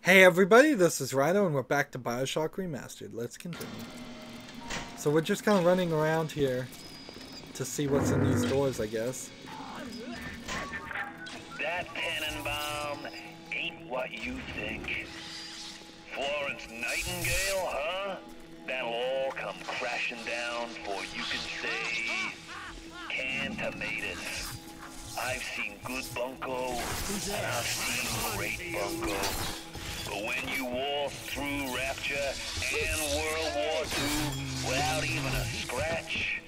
Hey everybody, this is Rydo and we're back to BioShock Remastered. Let's continue. So we're just kind of running around here to see what's in these doors, I guess. That Tannenbaum ain't what you think. Florence Nightingale, huh? That'll all come crashing down before you can say canned tomatoes. I've seen good bunco, and I've seen great bunco. But when you walk through Rapture and World War II without even a scratch,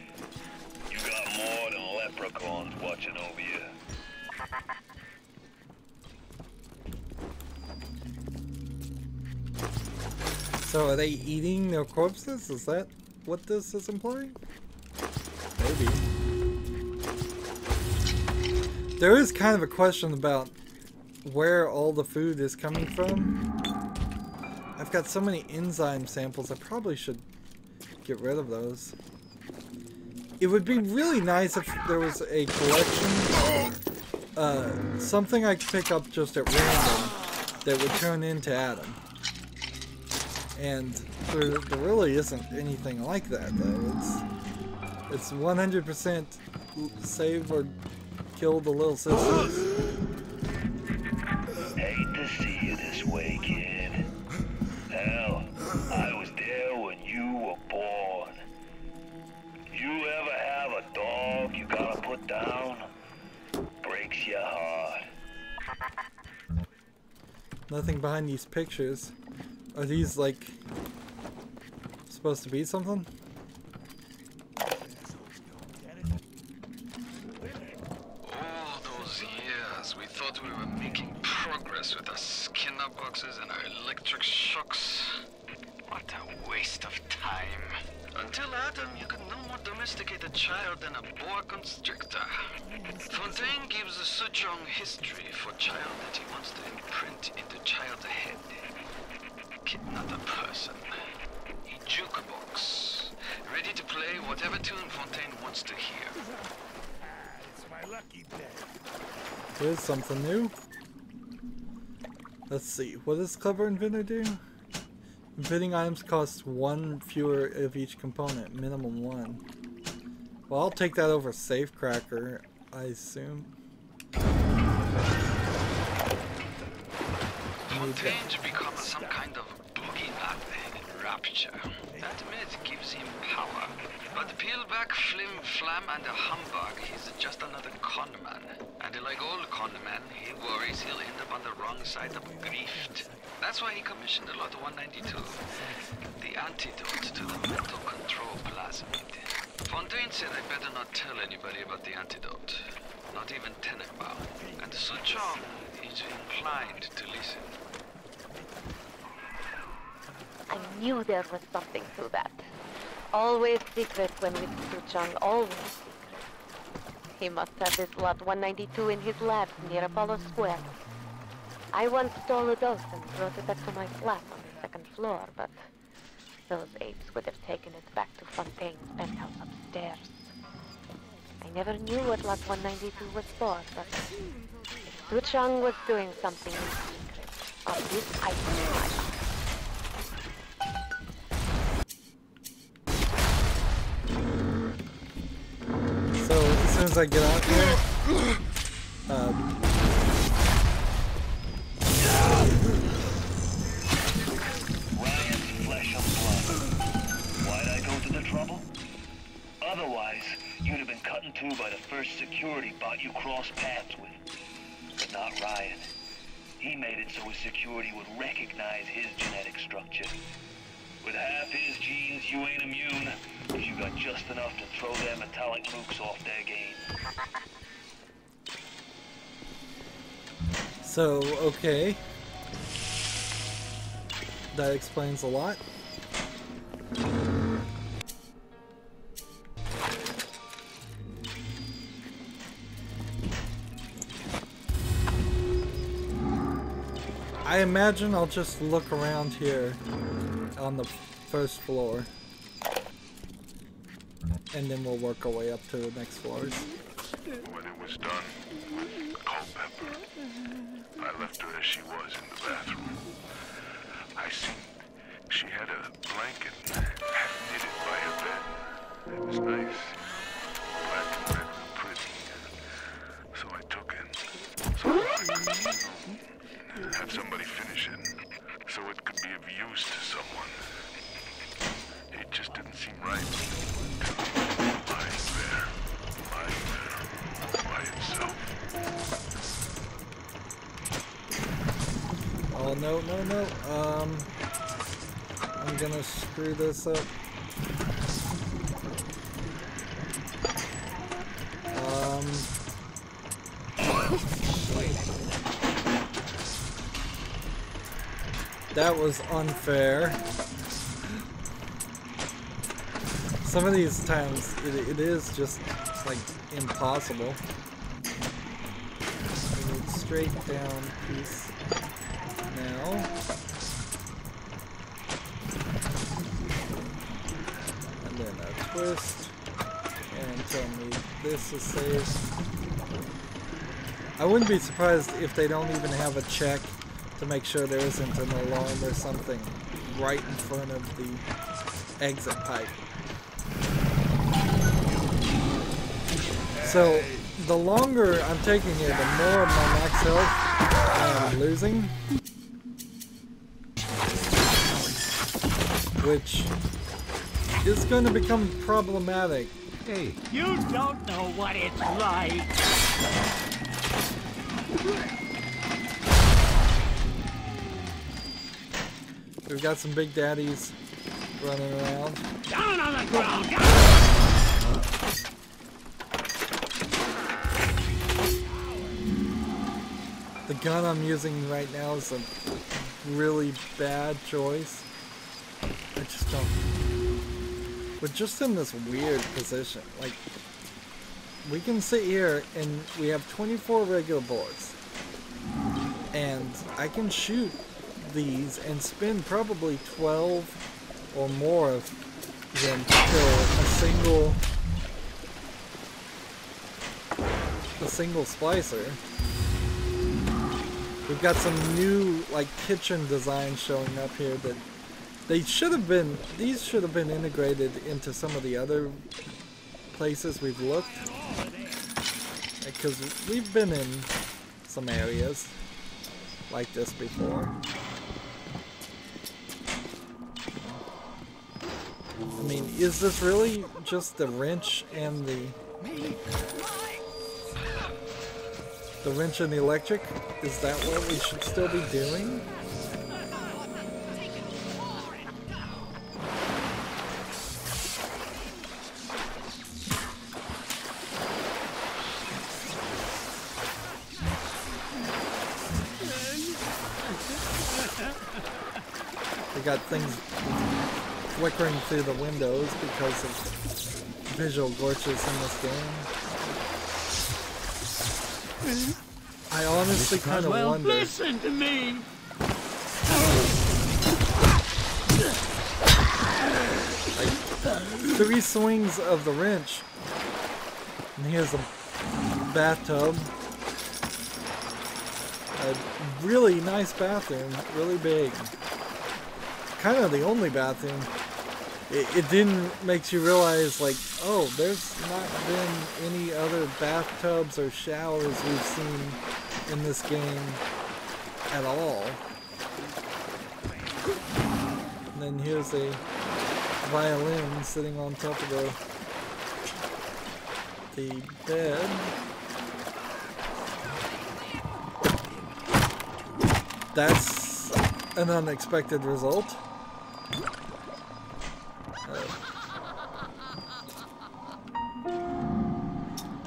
you got more than leprechauns watching over you. So are they eating their corpses? Is that what this is implying? Maybe. There is kind of a question about where all the food is coming from. I've got so many enzyme samples, I probably should get rid of those. It would be really nice if there was a collection, something I could pick up just at random that would turn into Adam. And there really isn't anything like that, though. It's 100% save or kill the little sisters. Hate to see you this way, kid. Hell, I was there when you were born. You ever have a dog you gotta put down? Breaks your heart. Nothing behind these pictures. Are these, like, supposed to be something? All those years, we thought we were making progress with our Skinner boxes and our electric shocks. What a waste of time. Until Adam, you could no more domesticate a child than a boa constrictor. Fontaine gives a Suchong history for child that he wants to imprint into child's head. Kid, not a person. A jukebox. Ready to play whatever tune Fontaine wants to hear. It's my lucky day. Here's something new. Let's see. What does Clever Inventor do? Inventing items cost one fewer of each component. Minimum one. Well, I'll take that over Safecracker, I assume. Fontaine's become some kind of boogeyman in Rapture. That myth gives him power. But peel back Flim Flam and a humbug, he's just another conman. And like all conmen, he worries he'll end up on the wrong side of grift. That's why he commissioned a lot of 192. The antidote to the mental control plasmid. Fontaine said I better not tell anybody about the antidote. Not even Tannenbaum. And Suchong is inclined to listen. I knew there was something to that. Always secret when with Suchong, always secret. He must have this lot 192 in his lab near Apollo Square. I once stole a dose and brought it back to my flat on the second floor, but those apes would have taken it back to Fontaine's penthouse upstairs. I never knew what lot 192 was for, but if Suchong was doing something in secret, of this I knew. So, as soon as I get out here, Ryan's flesh and blood. Why'd I go to the trouble? Otherwise, you'd have been cut in two by the first security bot you crossed paths with. But not Ryan. He made it so his security would recognize his genetic structure. With half his genes, you ain't immune, because you got just enough to throw their metallic nukes off their game. so, okay. That explains a lot. I imagine I'll just look around here on the first floor. And then we'll work our way up to the next floors. When it was done with Culpepper, I left her as she was in the bathroom. It was nice. Black and red and pretty. So I took it. So I could have somebody finish it. So it could be of use to someone. It just didn't seem right. Lying there. By itself. Oh, no, no, no. I'm gonna screw this up. That was unfair. Some of these times it is just like impossible. We need straight down piece now. And then a twist. And tell me this is safe. I wouldn't be surprised if they don't even have a check to make sure there isn't an alarm or something right in front of the exit pipe. So the longer I'm taking here, the more of my max health I'm losing. Which is going to become problematic. Hey, you don't know what it's like. We've got some big daddies running around. Down on the ground! Down! The gun I'm using right now is a really bad choice. I just don't... We're just in this weird position. Like, we can sit here and we have 24 regular bullets. And I can shoot these and spin probably 12 or more of them to kill a single splicer. We've got some new like kitchen designs showing up here that these should have been integrated into some of the other places we've looked, because we've been in some areas like this before. I mean, is this really just the wrench and the wrench and the electric? Is that what we should still be doing? We got things flickering through the windows because of visual glitches in this game. I honestly kind of wonder. Listen to me. Like 3 swings of the wrench, and here's a bathtub. A really nice bathroom, really big. Kind of the only bathroom. It didn't make you realize, like, oh, there's not been any other bathtubs or showers we've seen in this game at all. And then here's a violin sitting on top of the bed. That's an unexpected result.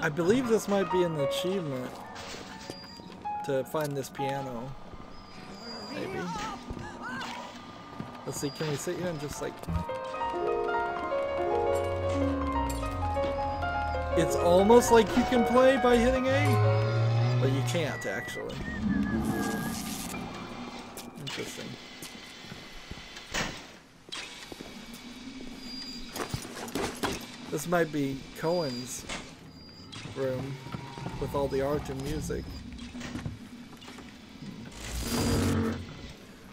I believe this might be an achievement to find this piano. Maybe. Let's see, can we sit here and just like... It's almost like you can play by hitting A, but you can't actually. Interesting. This might be Cohen's room with all the art and music.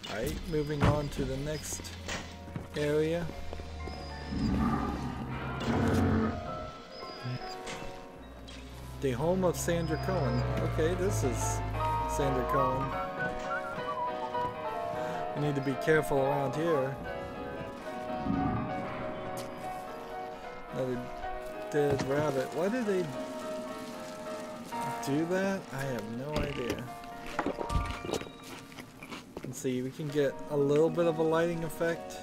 Alright, moving on to the next area. The home of Sandra Cohen. Okay, this is Sandra Cohen. We need to be careful around here. Another dead rabbit. Why did they do that? I have no idea. Let's see, we can get a little bit of a lighting effect.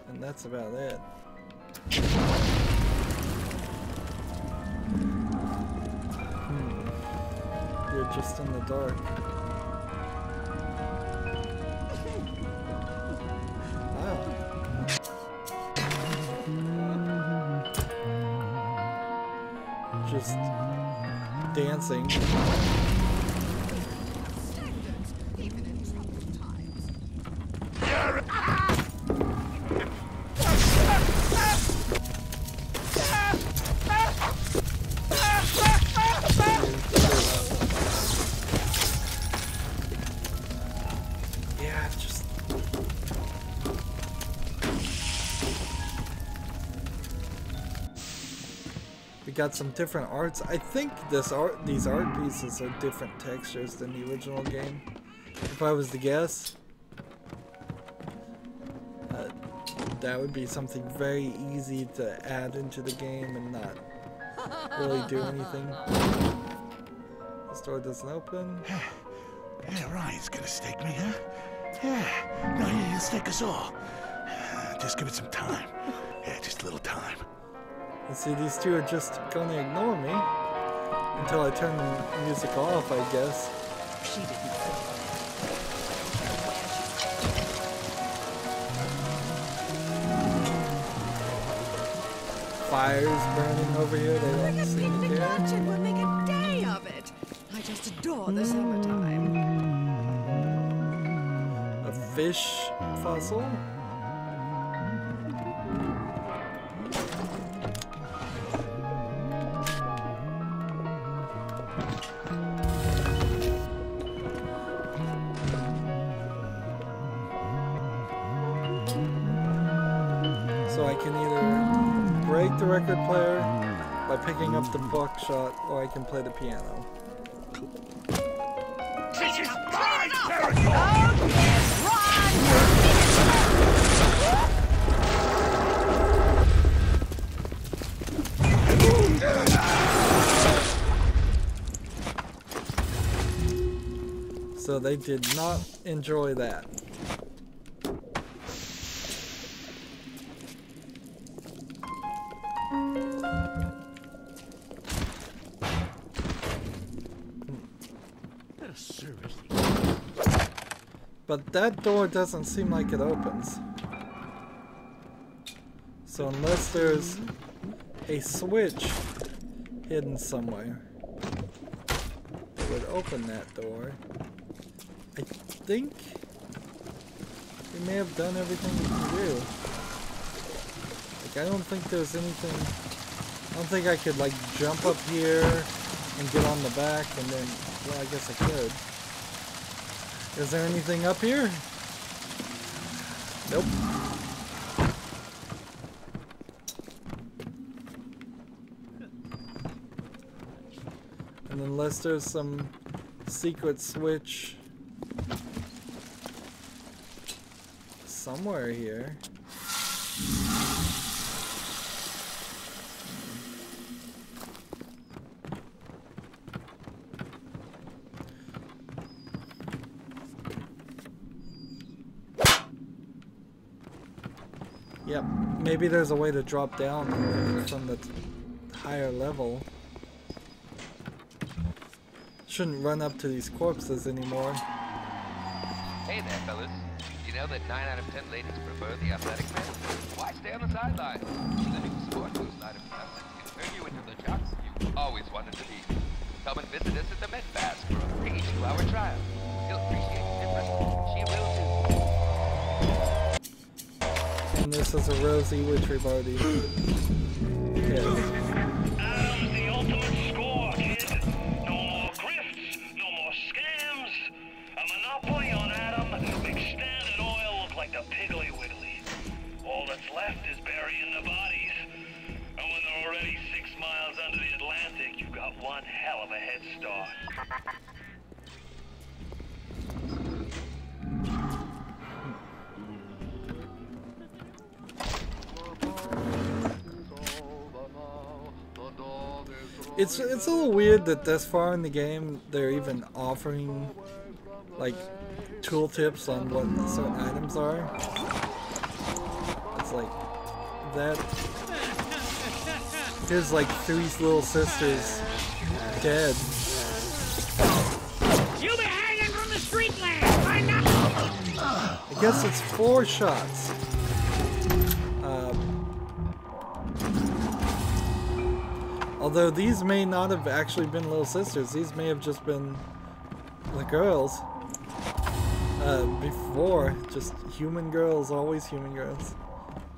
And that's about it. You're just in the dark. Wow. Just dancing. Got some different arts. I think these art pieces are different textures than the original game. If I was to guess, that would be something very easy to add into the game and not really do anything. This door doesn't open. Yeah, Ryan's gonna stake me, huh? Yeah, no, he'll stake us all. Just give it some time. Yeah, just a little time. And see, these two are just gonna ignore me until I turn the music off, I guess. She didn't. Fires burning over here, they don't seem to care. We'll make a day of it. I just adore the summertime. A fish fossil? So I can either break the record player by picking up the buckshot, or I can play the piano. This is my territory! So they did not enjoy that. But that door doesn't seem like it opens. So unless there's a switch hidden somewhere that would open that door, I think we may have done everything we can do. Like, I don't think there's anything. I don't think I could like jump up here and get on the back and then, well, I guess I could. Is there anything up here? Nope. And unless there's some secret switch somewhere here. Yep, maybe there's a way to drop down from the higher level. Shouldn't run up to these corpses anymore. Hey there, fellas. You know that 9 out of 10 ladies prefer the athletic men? Why stay on the sidelines? The new sport boost line of athletes can turn you into the jocks you always wanted to be. Come and visit us at the Met Fast for a free 2-hour trial. You'll appreciate the difference. She will too. And this is a Rosie, which we've already hit. Adam's the ultimate score, kid. No more grifts, no more scams. A monopoly on Adam makes Standard Oil look like the Piggly Wiggly. All that's left is burying the bodies. It's a little weird that this far in the game they're even offering like tooltips on what certain items are. It's like that. Here's like 3 little sisters dead. You'll be hanging from the street lamp. Find out. I guess it's 4 shots. Although these may not have actually been little sisters, these may have just been the girls. Before, just human girls, always human girls.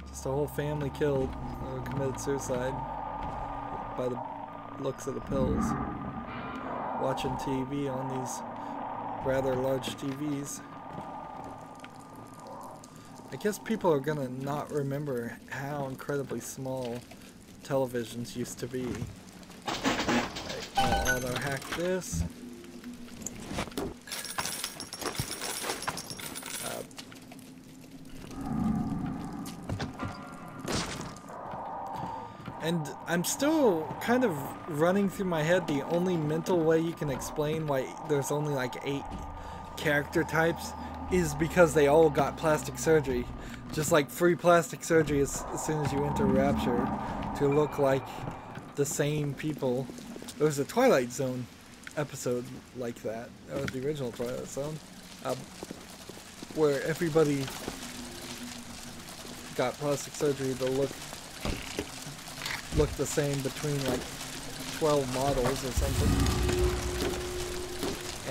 Just a whole family killed or committed suicide by the looks of the pills. Watching TV on these rather large TVs. I guess people are gonna not remember how incredibly small televisions used to be. I'll auto hack this. And I'm still kind of running through my head the only mental way you can explain why there's only like 8 character types is because they all got plastic surgery. Just like free plastic surgery as soon as you enter Rapture to look like the same people. There was a Twilight Zone episode like that, or the original Twilight Zone, where everybody got plastic surgery to look the same between like 12 models or something.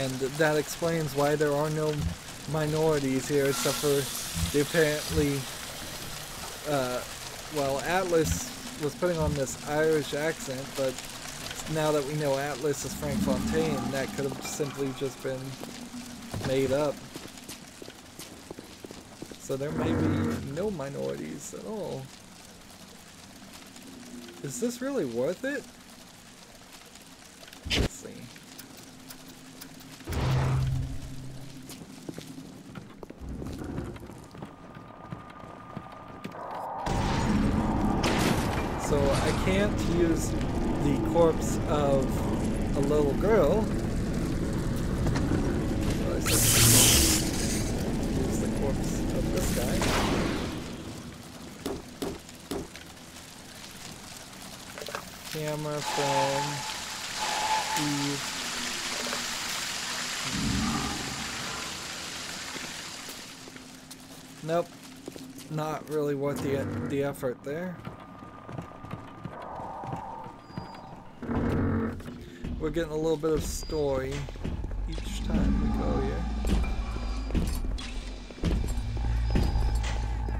And that explains why there are no minorities here except for the apparently, well, Atlas was putting on this Irish accent, but now that we know Atlas is Frank Fontaine, that could have simply just been made up. So there may be no minorities at all. Is this really worth it? Let's see. So I can't use the corpse of a little girl. So I said use the corpse of this guy. Camera from Eve. Nope. Not really worth the effort there. We're getting a little bit of story each time we go here.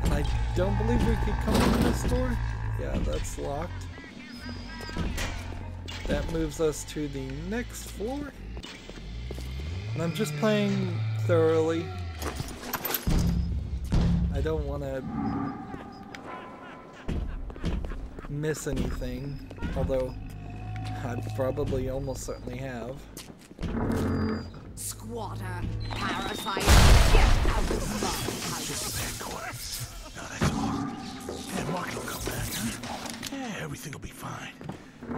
And I don't believe we could come into this door. Yeah, that's locked. That moves us to the next floor. And I'm just playing thoroughly. I don't want to miss anything, although I probably almost certainly have. Squatter, parasite, get out of the Just a bad corpse. No, that's all. Yeah, Mark will come back, huh? Yeah, everything will be fine.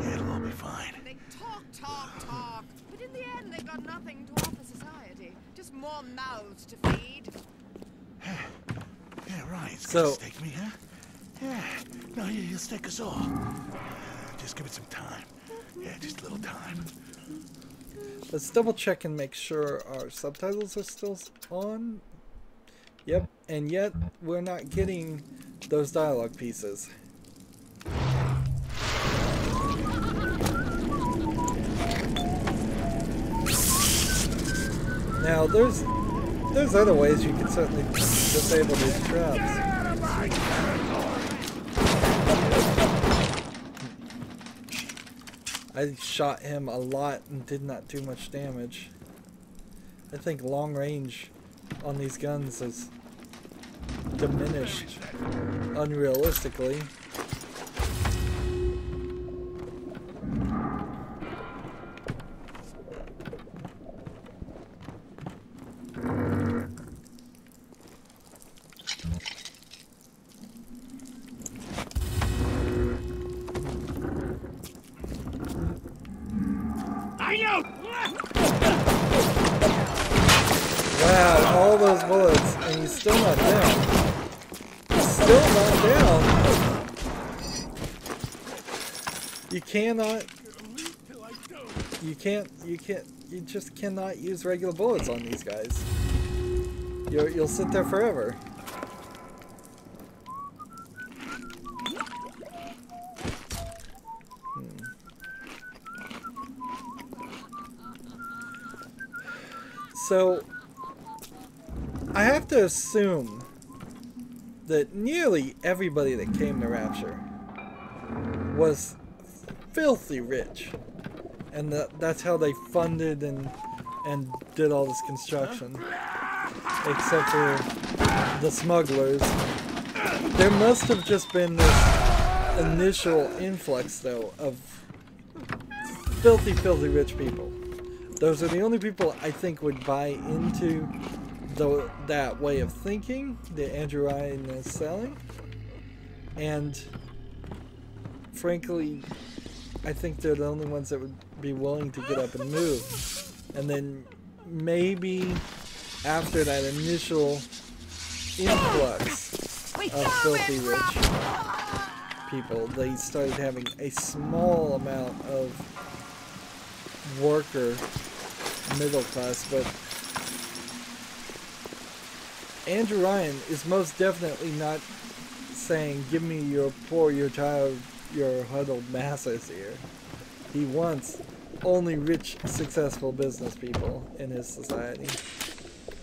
Yeah, it'll all be fine. They talk, but in the end they've got nothing to offer society. Just more mouths to feed. Yeah, Ryan's So- gonna stake me, huh? Yeah, no, he'll stake us all. Just give it some time. Yeah, just a little time. Let's double check and make sure our subtitles are still on. Yep, and yet we're not getting those dialogue pieces. Now there's other ways you can certainly disable these traps. I shot him a lot and did not do much damage. I think long range on these guns is diminished unrealistically. all those bullets and he's still not down. He's still not down. You cannot. You just cannot use regular bullets on these guys. You'll sit there forever. So, I have to assume that nearly everybody that came to Rapture was filthy rich. And that's how they funded and did all this construction. Except for the smugglers. There must have just been this initial influx, though, of filthy, filthy rich people. Those are the only people I think would buy into that way of thinking that Andrew Ryan is selling. And frankly, I think they're the only ones that would be willing to get up and move. And then maybe after that initial influx of filthy rich people, they started having a small amount of worker middle class. But Andrew Ryan is most definitely not saying, give me your poor, your child, your huddled masses here. He wants only rich, successful business people in his society.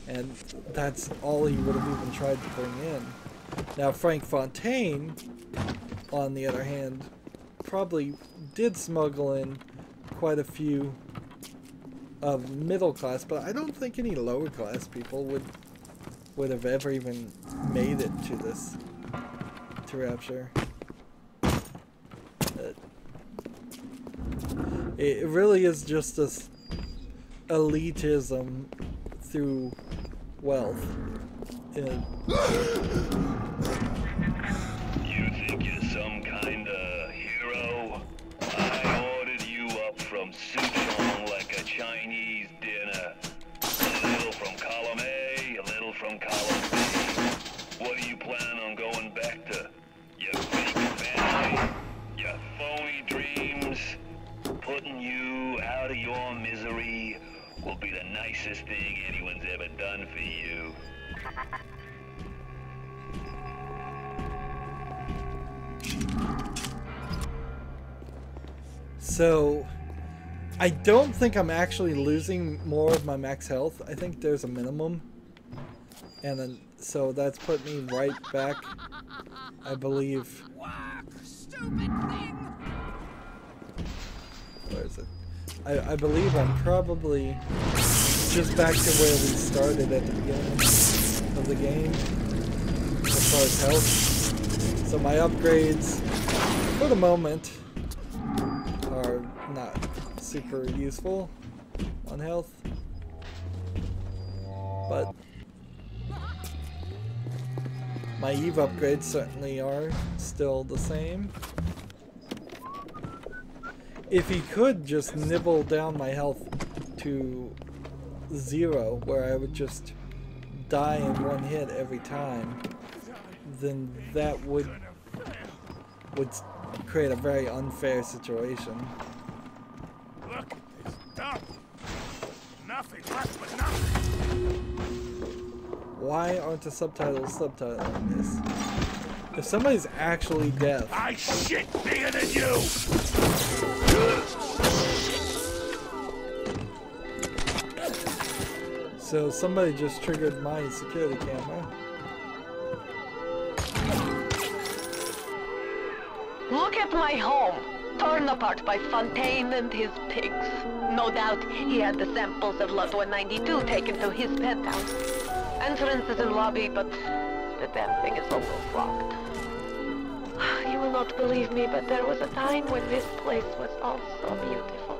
And that's all he would have even tried to bring in. Now, Frank Fontaine, on the other hand, probably did smuggle in quite a few of middle class, but I don't think any lower class people would have ever even made it to Rapture. It really is just this elitism through wealth. You think you're some kind of hero? I ordered you up from Souchong like a Chinese dinner. A little from column A, a little from column B. What do you plan on going back to? Your fake family? Your phony dreams? Putting you out of your misery will be the nicest thing anyone's ever done for you. So, I don't think I'm actually losing more of my max health. I think there's a minimum. And then, so that's put me right back, I believe. Stupid thing! Where is it? I believe I'm probably just back to where we started at the beginning of the game as far as health. So my upgrades, for the moment, are not super useful on health. But my Eve upgrades certainly are still the same. If he could just nibble down my health to 0, where I would just die in one hit every time, then that would create a very unfair situation. Look, it's dumb. Nothing left but nothing. Why aren't the subtitles subtitling this? If somebody's actually deaf, I shit bigger than you. so somebody just triggered my security camera. Look at my home, torn apart by Fontaine and his pigs. No doubt he had the samples of Lot 192 taken to his penthouse. Entrance is in lobby, but the damn thing is almost locked. You will not believe me, but there was a time when this place was also beautiful.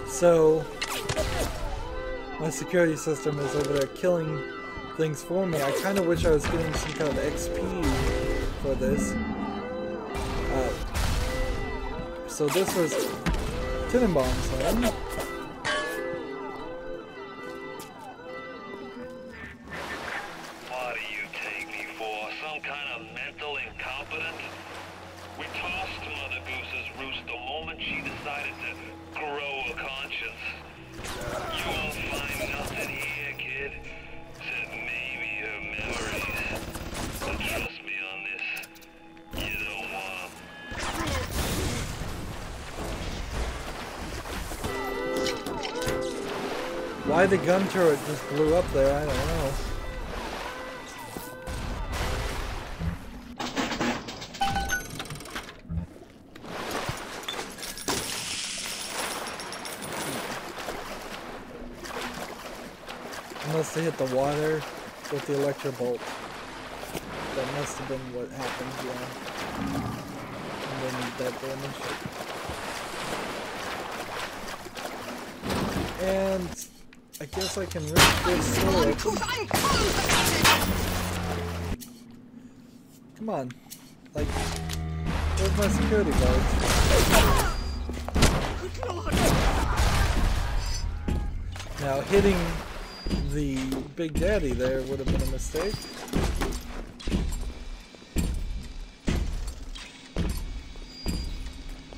So my security system is over there killing things for me. I kind of wish I was getting some kind of XP for this. So this was Tenenbaum's home. What do you take me for? Some kind of mental incompetent? We tossed Mother Goose's roost the moment she decided to grow a conscience. You won't find nothing here, kid. Except maybe her memories. But trust me on this. You don't want 'em. Why the gun turret just blew up there, I don't know. Must have hit the water with the electric bolt. That must have been what happened, yeah. And then that damage. And I guess I can rip this door open. Come on. Like, where's my security guards? Now hitting the Big Daddy there would have been a mistake.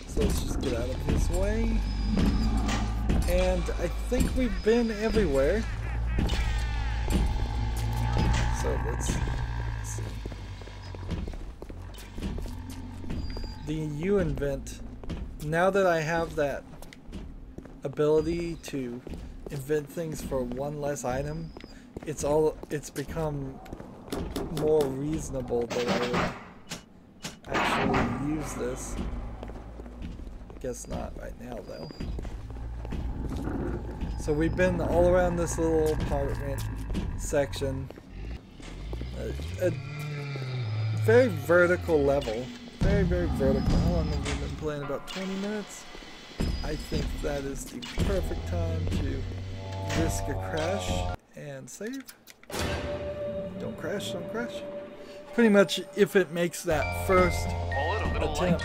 So let's just get out of his way. And I think we've been everywhere. So let's see. The U-invent. Now that I have that ability to invent things for one less item, it's become more reasonable that I would actually use this. I guess not right now though. So we've been all around this little apartment section. A very vertical level. Very, very vertical. How long have we been playing? About 20 minutes? I think that is the perfect time to risk a crash and save. Don't crash, don't crash. Pretty much if it makes that first attempt,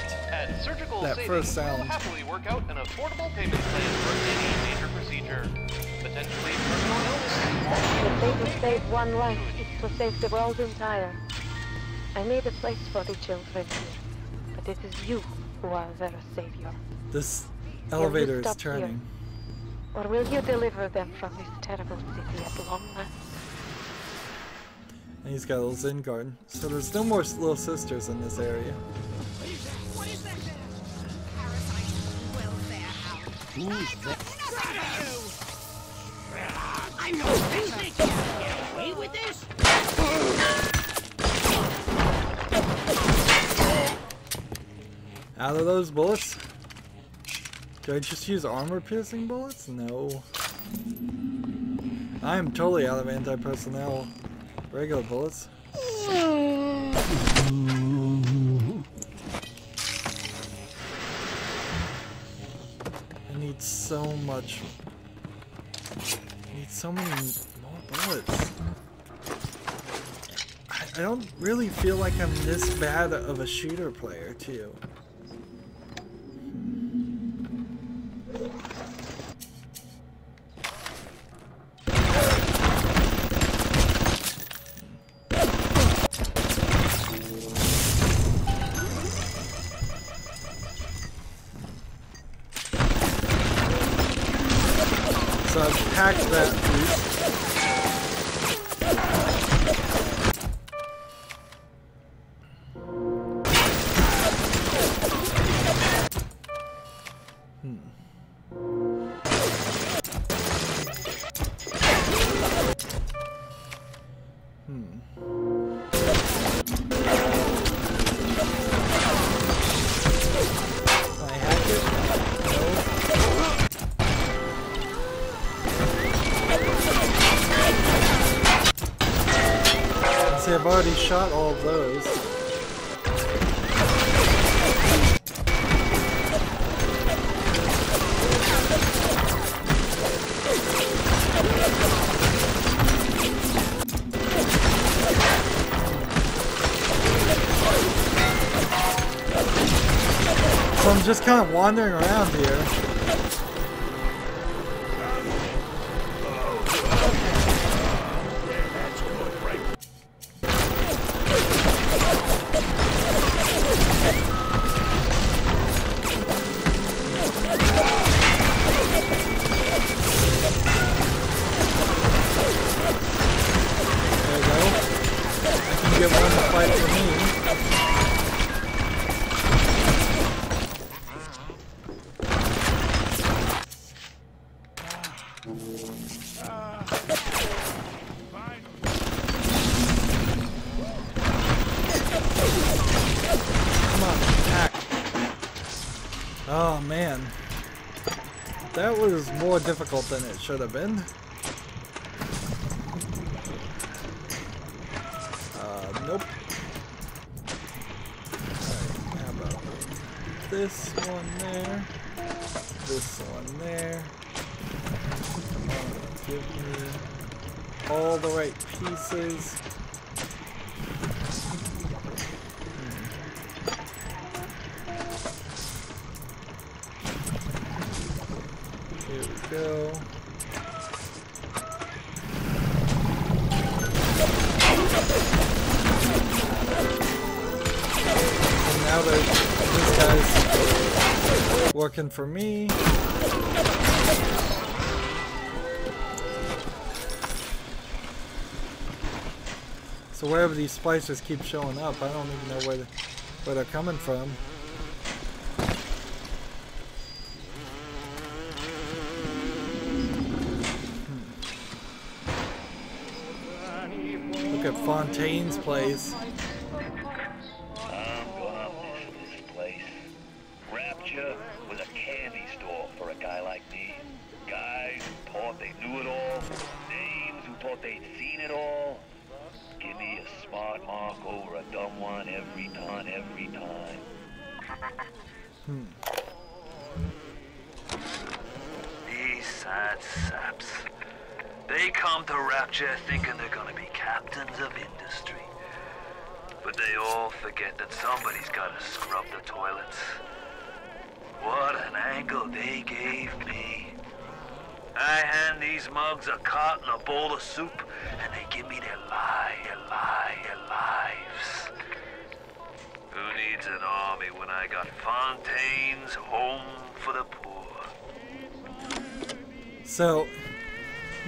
that first sound. Will happily work out an affordable payment plan for any major procedure. Potentially terminal illness. The way to save one life is to save the world entire. I made a place for the children here, but it is you who are their savior. This elevator is turning. Here, or will you deliver them from this terrible city at long last? And he's got a little Zen garden. So there's no more little sisters in this area. What is that there? Parasite welfare hound. Who's that? I'm no business. Get away with this? Out of those bullets. Do I just use armor-piercing bullets? No. I am totally out of anti-personnel regular bullets. I need so much. I need so many more bullets. I don't really feel like I'm this bad of a shooter player, too. So I've hacked that piece. I've already shot all of those. I'm just kind of wandering around here. Oh man, that was more difficult than it should have been. Nope. Alright, how about this one there, this one there. Come on, give me all the right pieces. Here we go. And now that this guy's working for me. So wherever these splicers keep showing up, I don't even know where they're coming from. Look at Fontaine's place. I'm gonna miss this place. Rapture was a candy store for a guy like me. Guys who thought they knew it all, dames who thought they'd seen it all. Give me a smart mark over a dumb one every time. These sad saps. They come to Rapture thinking they're gonna be captains of industry. But they all forget that somebody's gotta scrub the toilets. What an angle they gave me. I hand these mugs a cot and a bowl of soup, and they give me their lives. Who needs an army when I got Fontaine's Home for the Poor? So,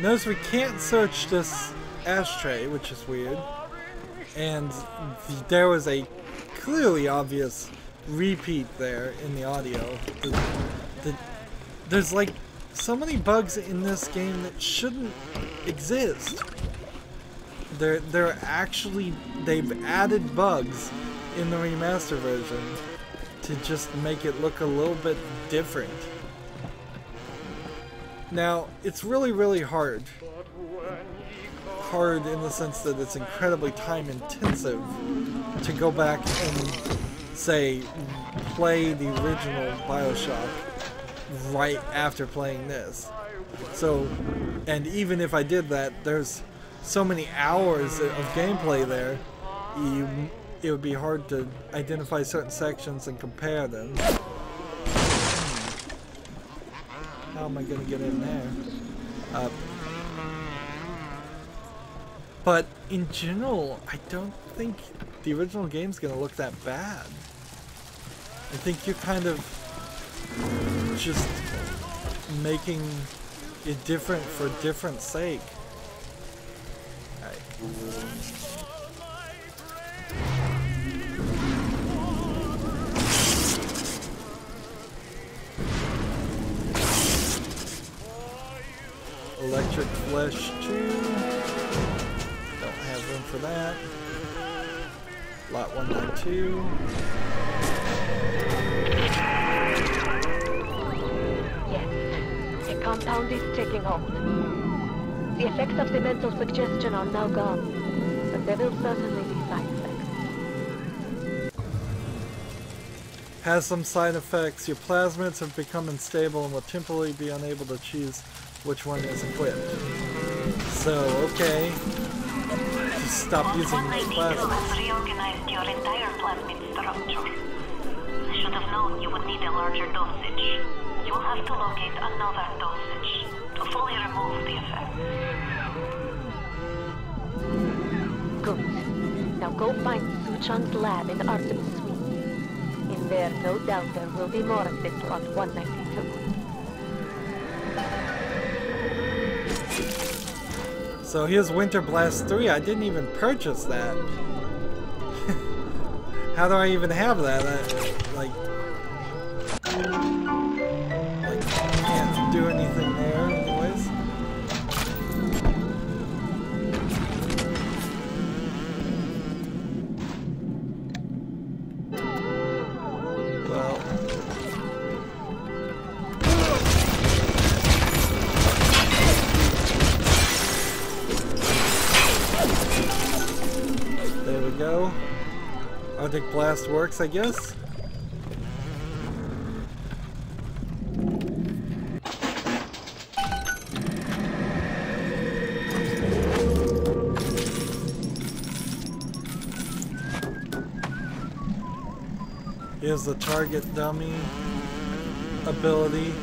notice we can't search this ashtray, which is weird. And there was a clearly obvious repeat there in the audio. There's like so many bugs in this game that shouldn't exist. They're actually, they've added bugs in the remaster version to just make it look a little bit different. Now, it's really hard. Hard in the sense that it's incredibly time intensive to go back and, say, play the original BioShock right after playing this. So, and even if I did that, there's so many hours of gameplay there, it would be hard to identify certain sections and compare them. How am I going to get in there? But in general, I don't think the original game's going to look that bad. I think you're kind of just making it different for different sake. Electric flesh 2. Don't have room for that. Lot 192. Yes, the compound is taking hold. The effects of the mental suggestion are now gone, but there will certainly be side effects. Has some side effects. Your plasmids have become unstable and will temporarily be unable to choose which one is equipped. So, okay. Just stop using plasmids. Reorganized your entire plasmid structure. Should have known you would need a larger dosage. You will have to locate another dosage to fully remove the effects. Good. Now go find Suchong's lab in Artem's suite. In there, no doubt there will be more of this Lot 192. So here's Winter Blast 3. I didn't even purchase that. How do I even have that? I can't do anything there anyways. Well. There we go. Arctic Blast works, I guess. Here's the target dummy ability.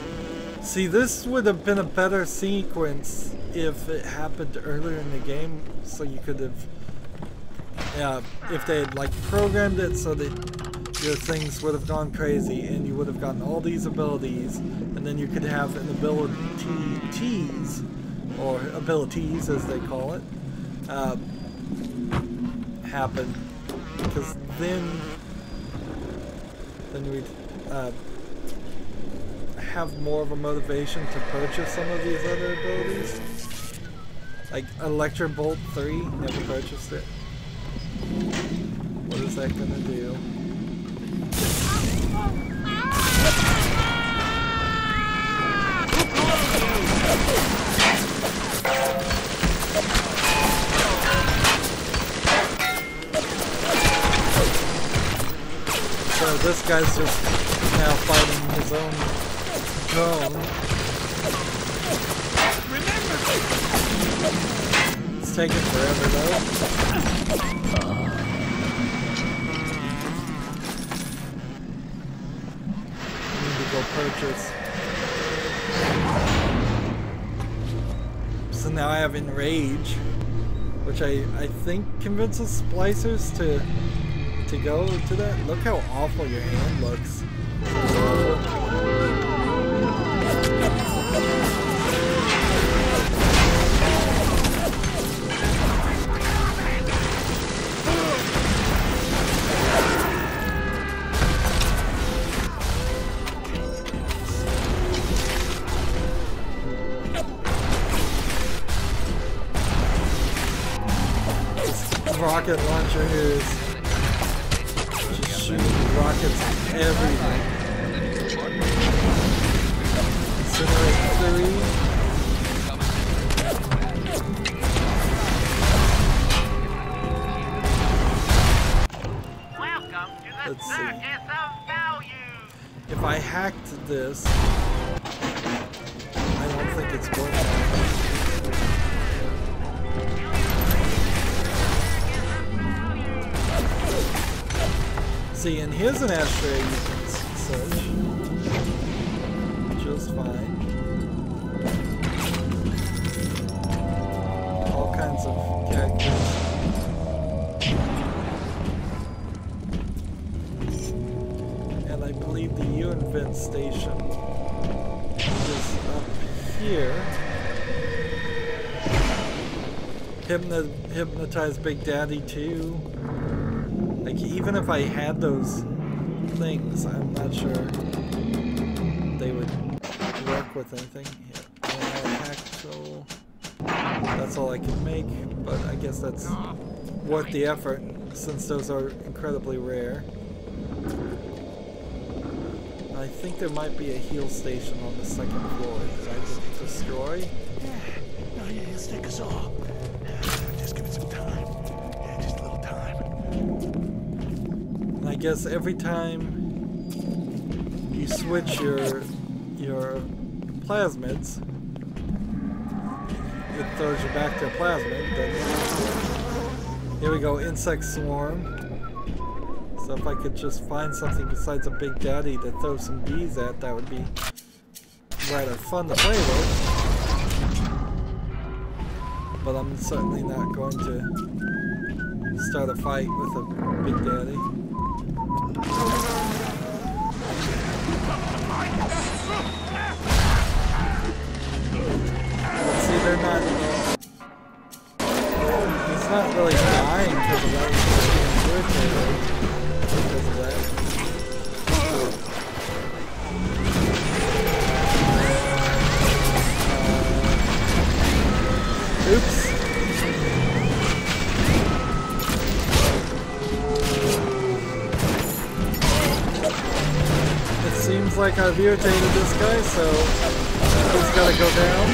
See, this would have been a better sequence if it happened earlier in the game, so you could have, if they had like programmed it so that your things would have gone crazy and you would have gotten all these abilities, and then you could have an abilities, or abilities as they call it, happen, because then we'd have more of a motivation to purchase some of these other abilities. Like Electrobolt 3, never purchased it. What is that gonna do? So this guy's just now fighting his own drone. It's taking forever though. I need to go purchase. So now I have Enrage, which I think convinces splicers to go to that. Look how awful your hand looks. This rocket launcher here is shooting rockets everywhere. Incinerate 3. Let's see. If I hacked this, I don't think it's working. See, and here's an ashtray you can search just fine. All kinds of characters. And I believe the U-Invent station is up here. Hypnotize Big Daddy 2. Like, even if I had those things, I'm not sure they would work with anything. Tactile. That's all I can make, but I guess that's worth the effort since those are incredibly rare. I think there might be a heal station on the second floor that I could destroy. Yeah, no, he'll stick us all. Just give it some time. Yeah, just a little time. And I guess every time you switch your plasmids, it throws you back to a plasmid. Here we go, insect swarm. So So if I could just find something besides a Big Daddy to throw some bees at, that would be rather fun to play with. But I'm certainly not going to start a fight with a Big Daddy. See, they're not... He's not really dying because of that. He's being irritated because of that. Oops. It seems like I've irritated this guy, so he's gotta go down.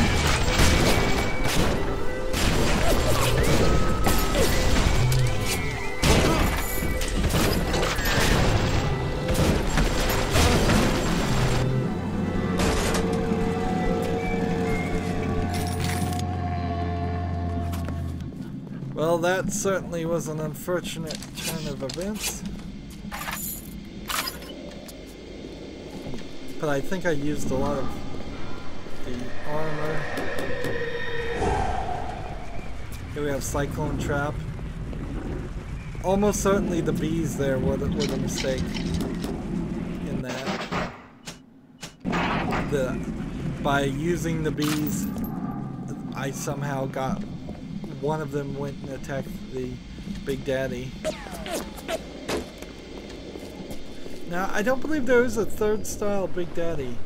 Well, that certainly was an unfortunate turn of events. But I think I used a lot of the armor. Here we have Cyclone Trap. Almost certainly the bees there were the mistake in that. By using the bees, I somehow got one of them went and attacked the Big Daddy. Now, I don't believe there is a third style Big Daddy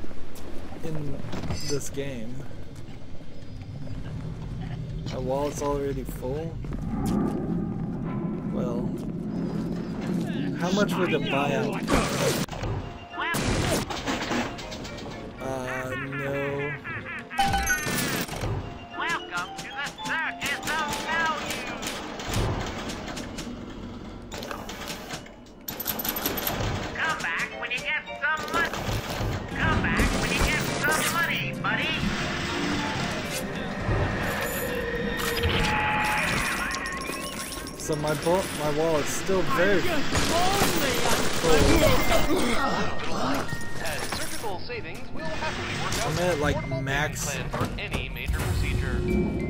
in this game. My wallet's already full. Well, how much would it buy out? No. Welcome to the circus of value. Come back when you get some money. Come back when you get some money, buddy. So my wallet's still very full. Surgical savings will happily work out. I'm at like max. Plan for any major procedure.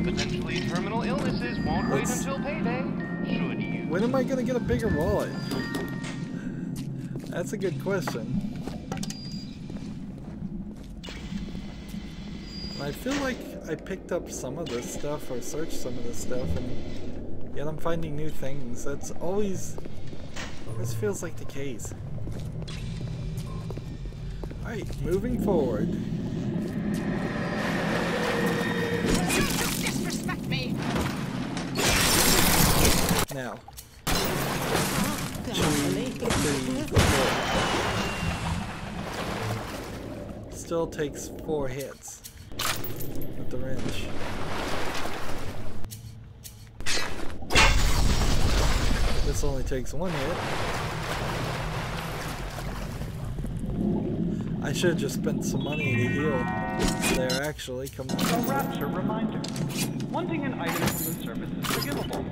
Potentially terminal illnesses won't wait until payday. Should you? When am I gonna get a bigger wallet? That's a good question. I feel like I picked up some of this stuff or searched some of this stuff, and yet I'm finding new things. That's always... This feels like the case. Alright, moving forward. Disrespect me. Now. 2, 3, 4. Still takes 4 hits with the wrench. This only takes 1 hit. I should have just spent some money to heal there, actually. Come on. A Rapture reminder. Wanting an item from the service is forgivable.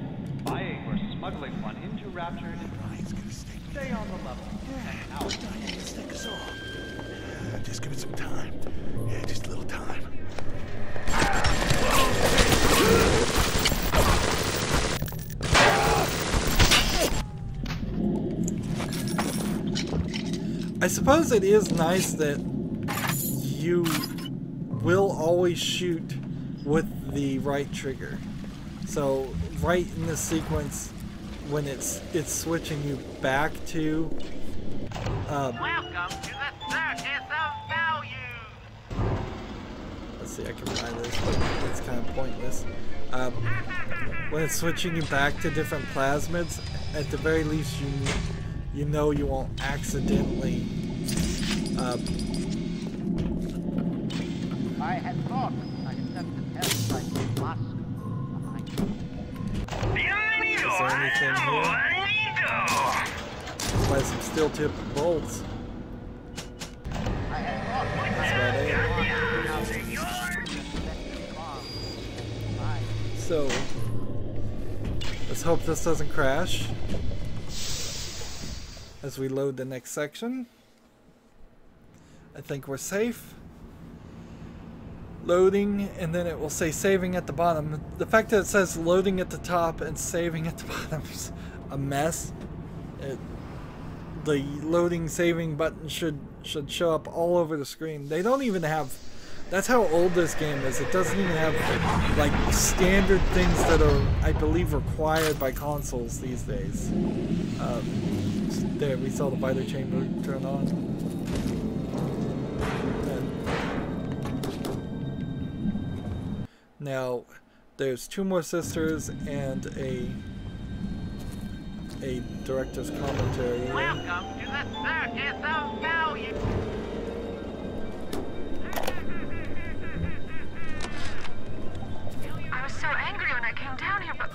Buying or smuggling one into Rapture is stay on the level. Yeah, just give it some time. Yeah, just a little time. I suppose it is nice that you will always shoot with the right trigger. So right in the sequence when it's switching you back to Welcome to the circus of value. let's see, I can buy this, but it's kind of pointless. When it's switching you back to different plasmids, at the very least you know you won't accidentally I had thought I accepted help like must. Is there anything here? Buy some steel tip bolts. That's about it. So let's hope this doesn't crash. As as we load the next section. I think we're safe. Loading, and then it will say saving at the bottom. The fact that it says loading at the top and saving at the bottom is a mess. The loading saving button should show up all over the screen. They don't even have, that's how old this game is. It doesn't even have like standard things that are, I believe, required by consoles these days. There, we saw the Vita chamber turn on. Now, there's 2 more sisters and a director's commentary. Welcome to the Circus of Value. I was so angry when I came down here, but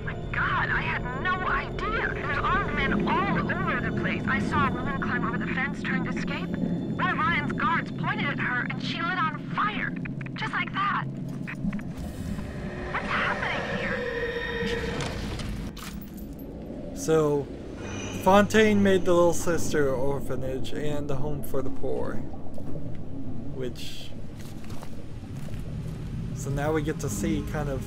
my God, I had no idea. There's armed men all over the place. I saw a woman climb over the fence trying to escape. One of Ryan's guards pointed at her and she lit on fire. Just like that. What's happening here? So, Fontaine made the Little Sister orphanage and a home for the poor. Which... So now we get to see kind of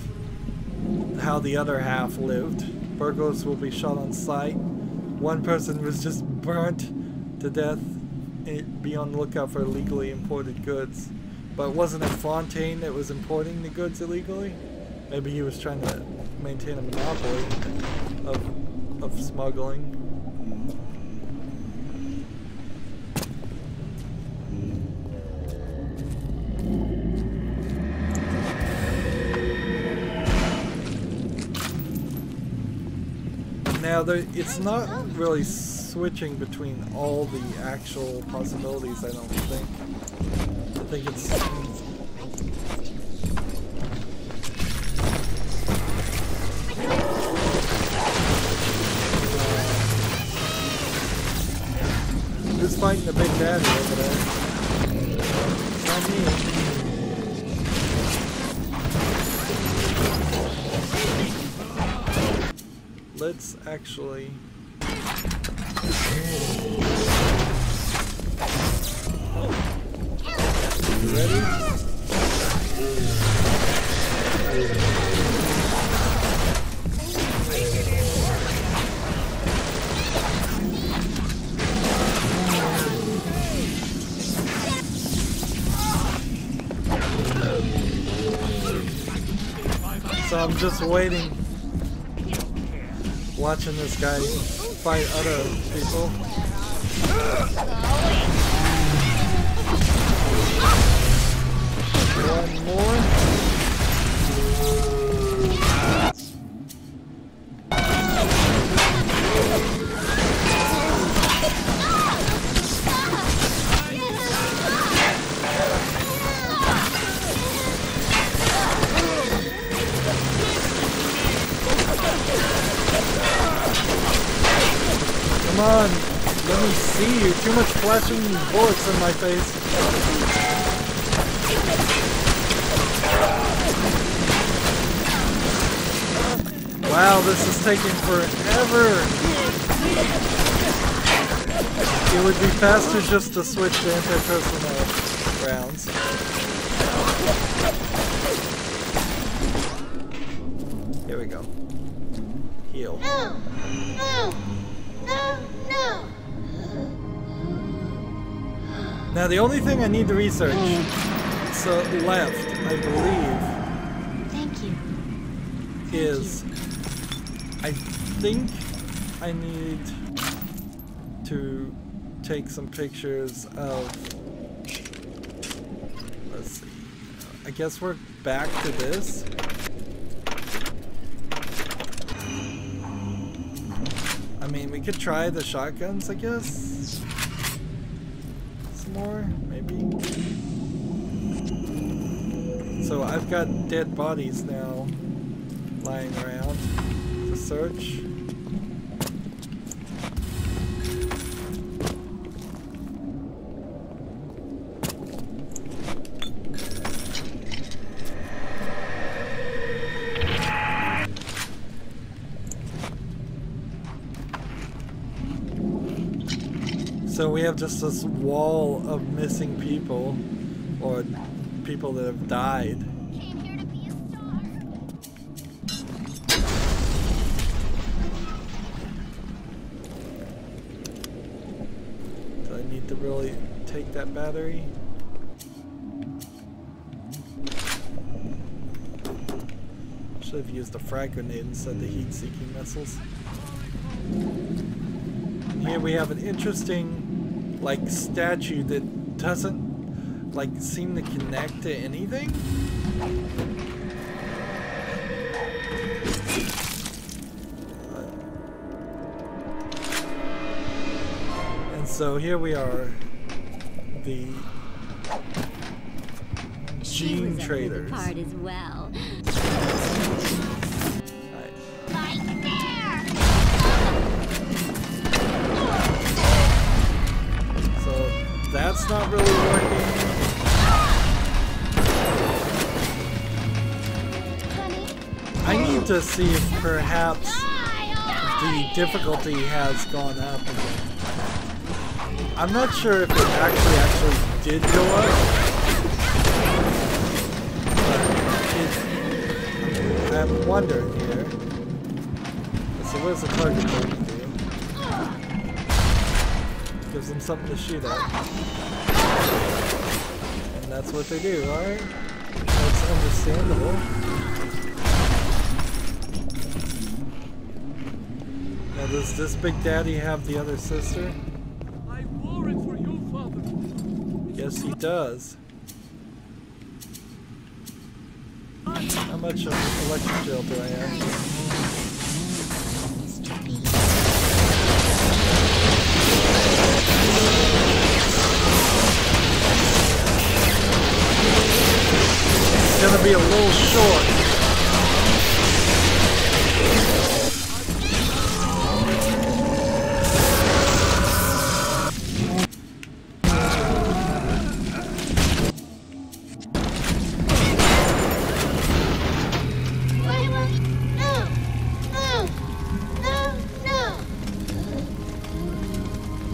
how the other half lived. Burglars will be shot on sight. One person was just burnt to death. Be on the lookout for illegally imported goods. But wasn't it Fontaine that was importing the goods illegally? Maybe he was trying to maintain a monopoly of smuggling. Now, it's not really switching between all the actual possibilities, I don't think. I think it's... Who's fighting the big daddy over there? Not me. Let's actually... You ready? So I'm just waiting, watching this guy fight other people. One more. Come on, let me see you. Too much flashing bullets in my face. Wow, this is taking forever. It would be faster just to switch to anti-personnel rounds. Here we go. Heal. No! No! No! No! Now the only thing I need to research, so left, I believe, Thank you. is I think I need to take some pictures of, let's see, I guess we're back to this. I mean, we could try the shotguns, I guess. Some more, maybe. So I've got dead bodies now lying around to search. So we have just this wall of missing people, or people that have died. Came here to be a star. Do I need to really take that battery? Should have used a frag grenade instead of the heat-seeking missiles. And here we have an interesting, like, statue that doesn't, like, seem to connect to anything. And so here we are, the gene traders. Part as well. That's not really working. I need to see if perhaps the difficulty has gone up. I'm not sure if it actually did go up. But I'm wondering here. So where's the target going to do? Gives them something to shoot at. And that's what they do, alright? That's understandable. Now does this Big Daddy have the other sister? I wore it for you, Father. Yes, he does. How much electric gel do I have? It's gonna be a little short.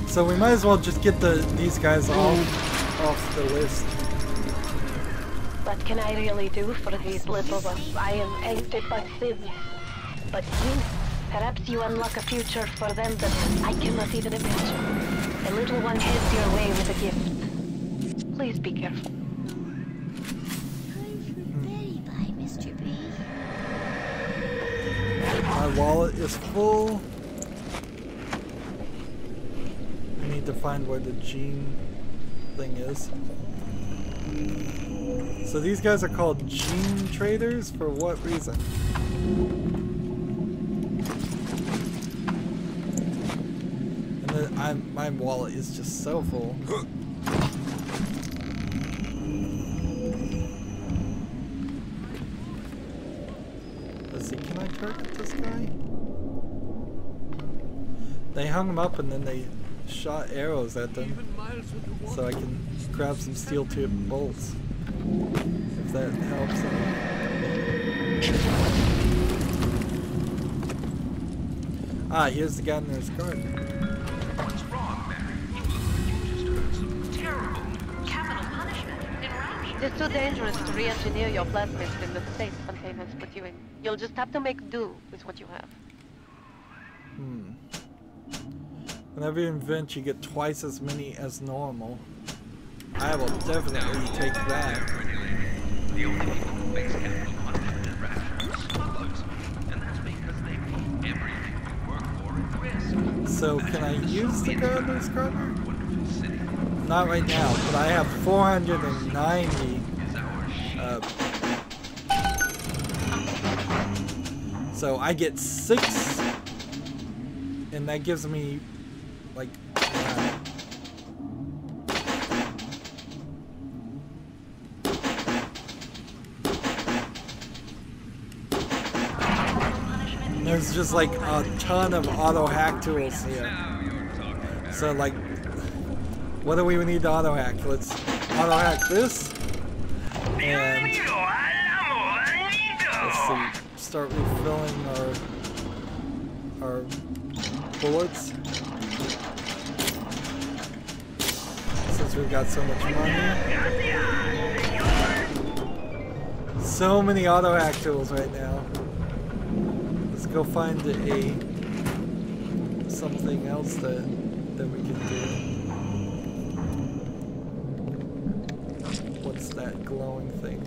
So we might as well just get these guys off the list. What can I really do for these little ones? I am tainted by sin. But you, perhaps you unlock a future for them that I cannot even imagine. A little one heads your way with a gift. Please be careful. Very bye, Mr. B. My wallet is full. I need to find where the gene thing is. So these guys are called gene traders? For what reason? And then my wallet is just so full. Let's see, can I target this guy? They hung him up and then they shot arrows at them, so I can grab some steel tube bolts, if that helps. Ah, here's the guy in his garden. What's wrong, Mary? You look like you just heard some terrible capital punishment in Rapture. It's too dangerous to re-engineer your plasmids in the state containers put you in. You'll just have to make do with what you have. Whenever you invent, you get twice as many as normal. I will definitely take that. The only people who face capital punishment in Rapture are smugglers, and that's because they put everything we work for at risk. So can I use the gardener's gardener? Not right now, but I have 490. So I get 6, and that gives me like there's just like a ton of auto hack tools here. So like, what do we need to auto hack? Let's auto hack this, and let's see, start refilling our bullets. because we've got so much money. So many auto hack tools right now. Let's go find something else that we can do. What's that glowing thing?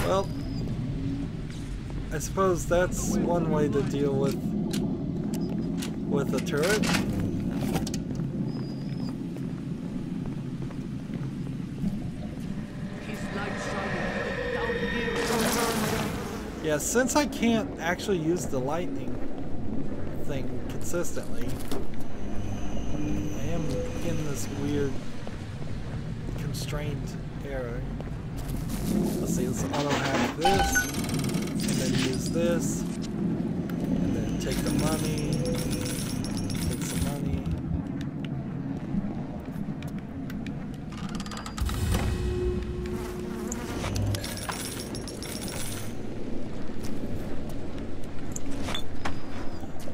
Well, I suppose that's one way to deal with a turret. Yeah, since I can't actually use the lightning thing consistently, I am in this weird constrained area. Let's see, let's auto hack this, and then use this, and then take the money, take some money.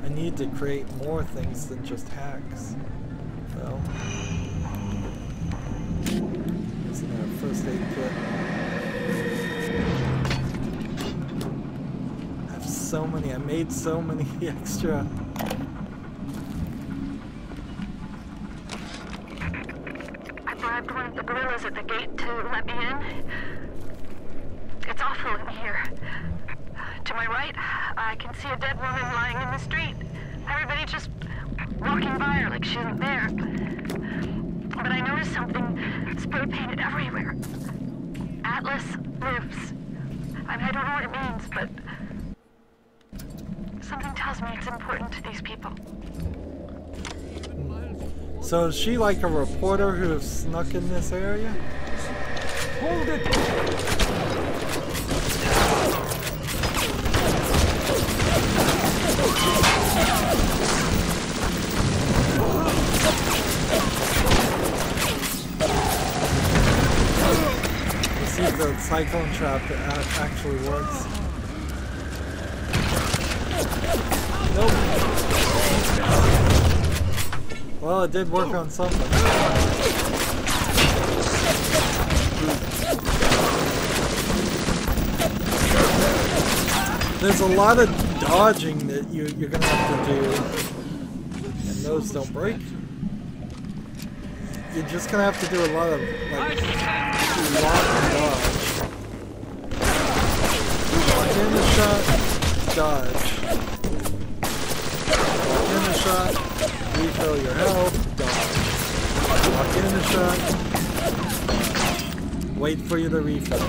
I need to create more things than just hacks, though. Isn't there a first aid kit? So many, I made so many extra. I bribed one of the gorillas at the gate to let me in. It's awful in here. To my right, I can see a dead woman lying in the street. Everybody just walking by her like she isn't there. But I noticed something spray painted everywhere. Atlas lives. I don't know what it means, but something tells me it's important to these people. So is she like a reporter who has snuck in this area? Hold it! Let's see if the cyclone trap actually works. Nope. Well, it did work on something. There's a lot of dodging that you're gonna have to do, and those don't break. You're just gonna have to do a lot of like lock and dodge. Lock in the shot, dodge. Lock in the shot, refill your health, dodge. Lock in the shot, wait for you to refill.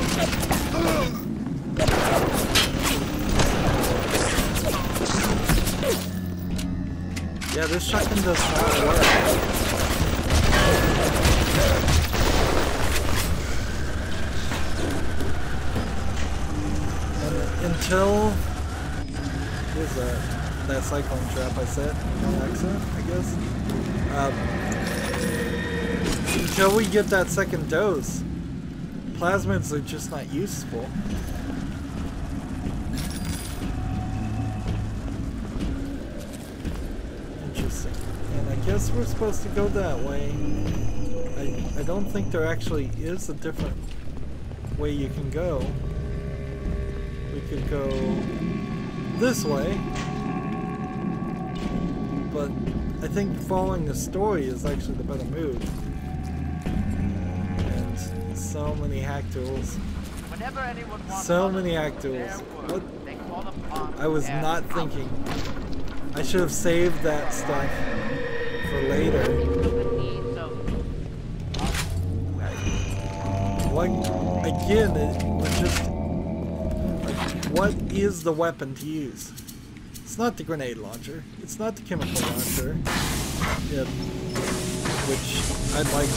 Yeah, this shotgun does not work. And until here's that cyclone trap I set on accident, I guess. Until we get that second dose, plasmids are just not useful. Interesting. And I guess we're supposed to go that way. I don't think there actually is a different way you can go. We could go this way. But I think following the story is actually the better move. And so many hack tools. So many hack tools. What? I was not thinking. I should have saved that stuff for later. Like, again, it was just like, what is the weapon to use? It's not the grenade launcher. It's not the chemical launcher. Yeah, which I'd like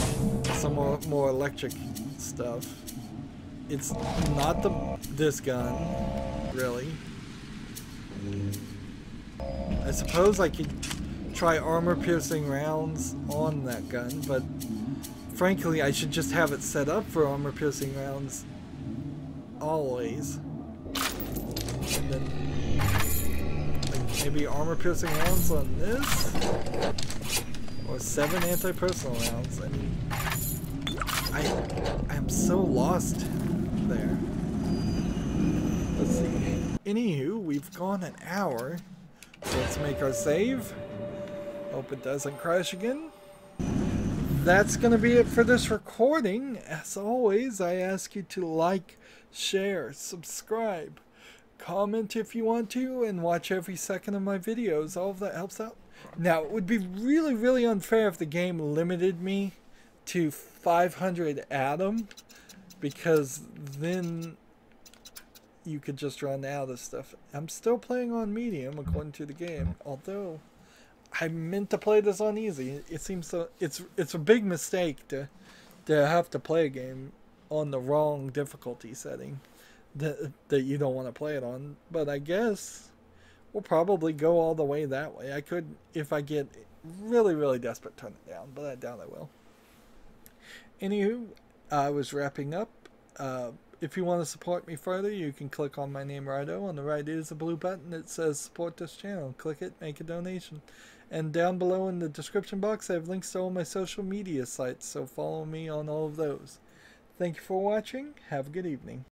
some more electric stuff. It's not this gun, really. I suppose I could try armor-piercing rounds on that gun, but frankly, I should just have it set up for armor-piercing rounds always. And then like maybe armor-piercing rounds on this, or 7 anti-personal rounds. I mean, I am so lost there. Let's see. Anywho, we've gone an hour, so let's make our save. Hope it doesn't crash again. That's gonna be it for this recording. As always, I ask you to like, share, subscribe, comment if you want to, and watch every second of my videos. All of that helps out. Now, it would be really, really unfair if the game limited me to 500 Atom, because then you could just run out of stuff. I'm still playing on medium according to the game, although I meant to play this on easy. It seems so. It's a big mistake to have to play a game on the wrong difficulty setting that you don't want to play it on. But I guess we'll probably go all the way that way. I could, if I get really, really desperate, turn it down, but I doubt I will. Anywho, I was wrapping up. If you want to support me further, you can click on my name, Rydo. On the right is a blue button that says support this channel. Click it, make a donation. And down below in the description box, I have links to all my social media sites, so follow me on all of those. Thank you for watching. Have a good evening.